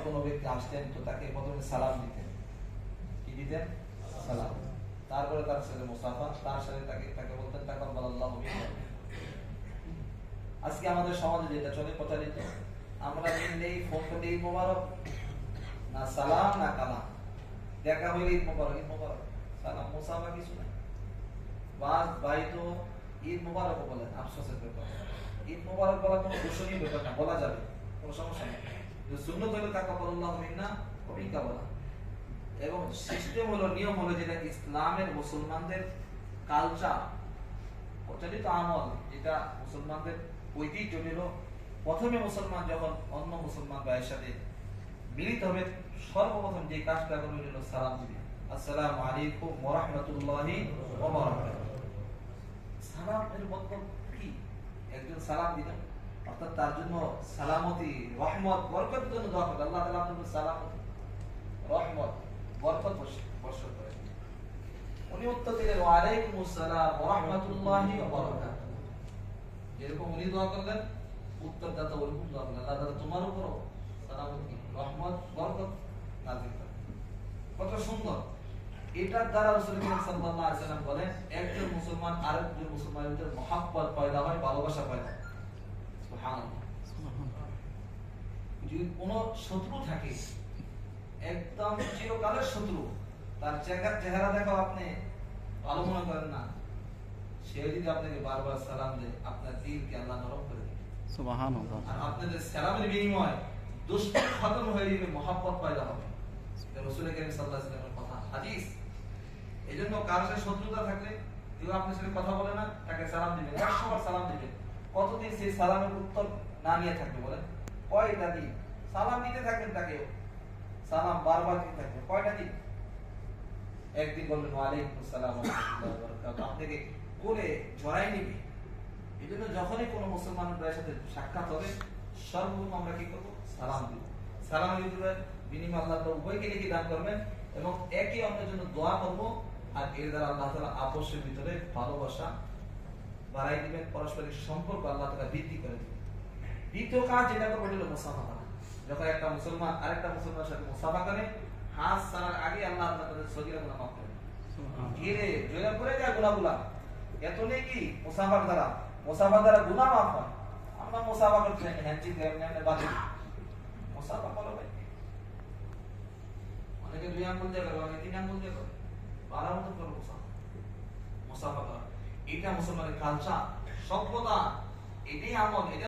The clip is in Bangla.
কোনো ব্যক্তি আসতেন তো তাকে প্রথমে সালাম দিতেন। কি দিতেন? সালাম। তারপরে তার সাথে মুসাফা, তার সাথে তাকে বলতেন তাকাব্বালাল্লাহু মিন্না। আজকে আমাদের সমাজে যেটা চলে প্রচারিত, আমরা দিলেই ফোন করে ঈদ মোবারক, না সালাম না কালাম। দেখা হইলে ঈদ মোবারক, ঈদ মোবারক, সালাম মুসাফা কিছু নাই। বাস ভাই তো ঈদ মোবারক বলেন, আফসোসের ব্যাপার। ঈদ মোবারক বলা কোনো দূষণীয় ব্যাপার না, বলা যাবে, কোনো সমস্যা নেই। সুন্নত হলো তাকাব্বালাল্লাহু মিন্না ওয়া মিনকা বলা। এবং সিস্টেম হলো, নিয়ম হলো, যেটা ইসলামের মুসলমানদের কালচার, প্রচলিত আমল, যেটা মুসলমানদের ঐতিহ্য ছিল। প্রথমে মুসলমান যখন অন্য মুসলমান ভাইয়ের সাথে মিলিত হবে, সর্বপ্রথম যে কাজটা করবে হলো সালাম দিবে। আসসালামু আলাইকুম ওয়া রাহমাতুল্লাহি ওয়া বারাকাতুহু। সালামের মতলব কি? একজন সালাম দিলেন, অর্থাৎ তার জন্য সালামতি, রহমত, বরকতের জন্য দোয়া করবেন। আল্লাহ তাআলা আপনার সালামতি, রহমত, বরকত বর্ষণ করেন। উনি উত্তর দিলেন ওয়া আলাইকুমুস সালাম ওয়া রাহমাতুল্লাহি ওয়া বারাকাতুহু। যেরকম উনি দোয়া করলেন, উত্তরদাতা ওরকম দোয়া করলেন, আল্লাহ তাআলা তোমার উপর সালামতি, রহমত, বরকত নাযিল করেন। কত সুন্দর! এটার দ্বারা রাসূল করিম সাল্লাল্লাহু আলাইহি ওয়াসাল্লাম বলেন, একজন মুসলমান আরেকজন মুসলমানের ভিতরে মহব্বত পয়দা হয়, ভালোবাসা পয়দা হয়। সুবহানাল্লাহ। যদি কোনো শত্রু থাকে, একদম চিরকালের শত্রু, তার চেহারা দেখো আপনি ভালো মনে করেন না, সে যদি আপনাকে বারবার সালাম দেয়, আপনার দিলকে আল্লাহ নরম করে দেবে। সুবহানাল্লাহ। আর আপনাদের সালামের বিনিময়ে দুশমন খতম হয়ে যাবে, মহব্বত পয়দা হবে। এটা রাসূল করিম সাল্লাল্লাহু আলাইহি ওয়াসাল্লামের কথা, হাদিস। এজন্য কার সাথে শত্রুতা থাকলে, কেউ আপনার সাথে কথা বলে না, তাকে সালাম দিবেন, 100 বার সালাম দিবেন। কতদিন সেই সালামের উত্তর না নিয়ে থাকবে বলেন? কয়টা দিন সালাম দিতে থাকবেন, তাকে সালাম বারবার দিতে থাকবেন। কয়টা দিন? একদিন বলবেন ওয়া আলাইকুমুস সালাম ওয়া রাহমাতুল্লাহি ওয়া বারাকাতুহু, আপনাকে কোলে জড়াই নিবে। এজন্য যখনই কোনো মুসলমান ভাইয়ের সাথে সাক্ষাৎ হবে, সর্বপ্রথম আমরা কি করব? সালাম দিব। সালাম দিলে বিনিময়ে আল্লাহ তাআলা উভয়কে নেকি দান করবেন এবং একে অপরের জন্য দোয়া করব। আর এর দ্বারা আল্লাহ তাআলা আপসের ভিতরে ভালোবাসা বাড়াই দিবেন, পারস্পরিক সম্পর্ক আল্লাহ তাআলা বৃদ্ধি করে দিবেন। দ্বিতীয় কাজ যেটা করব হলো মুসাফা করা। যখন একটা মুসলমান আরেকটা মুসলমানের সাথে মুসাফা করে, হাত ছাড়ার আগে আল্লাহ তাদের সগীরা গুনাহ মাফ করে দেন। ধীরে জয়া করে যায় গুনাহগুলা, এত নেই কি মুসাফার দ্বারা গুনাহ মাফ হয়। আমরা মুসাফা করতে হ্যান্ডশেক এমনি বাদ দিই। মুসাফা করো ভাই, অনেকে 2 আঙ্গুল দিয়ে করে, অনেকে 3 আঙ্গুল দিয়ে করে, বাড়ার মতো করে মুসাফা করা। এটা মুসলমানের কালচার, সভ্যতা, এটাই আমল। এটা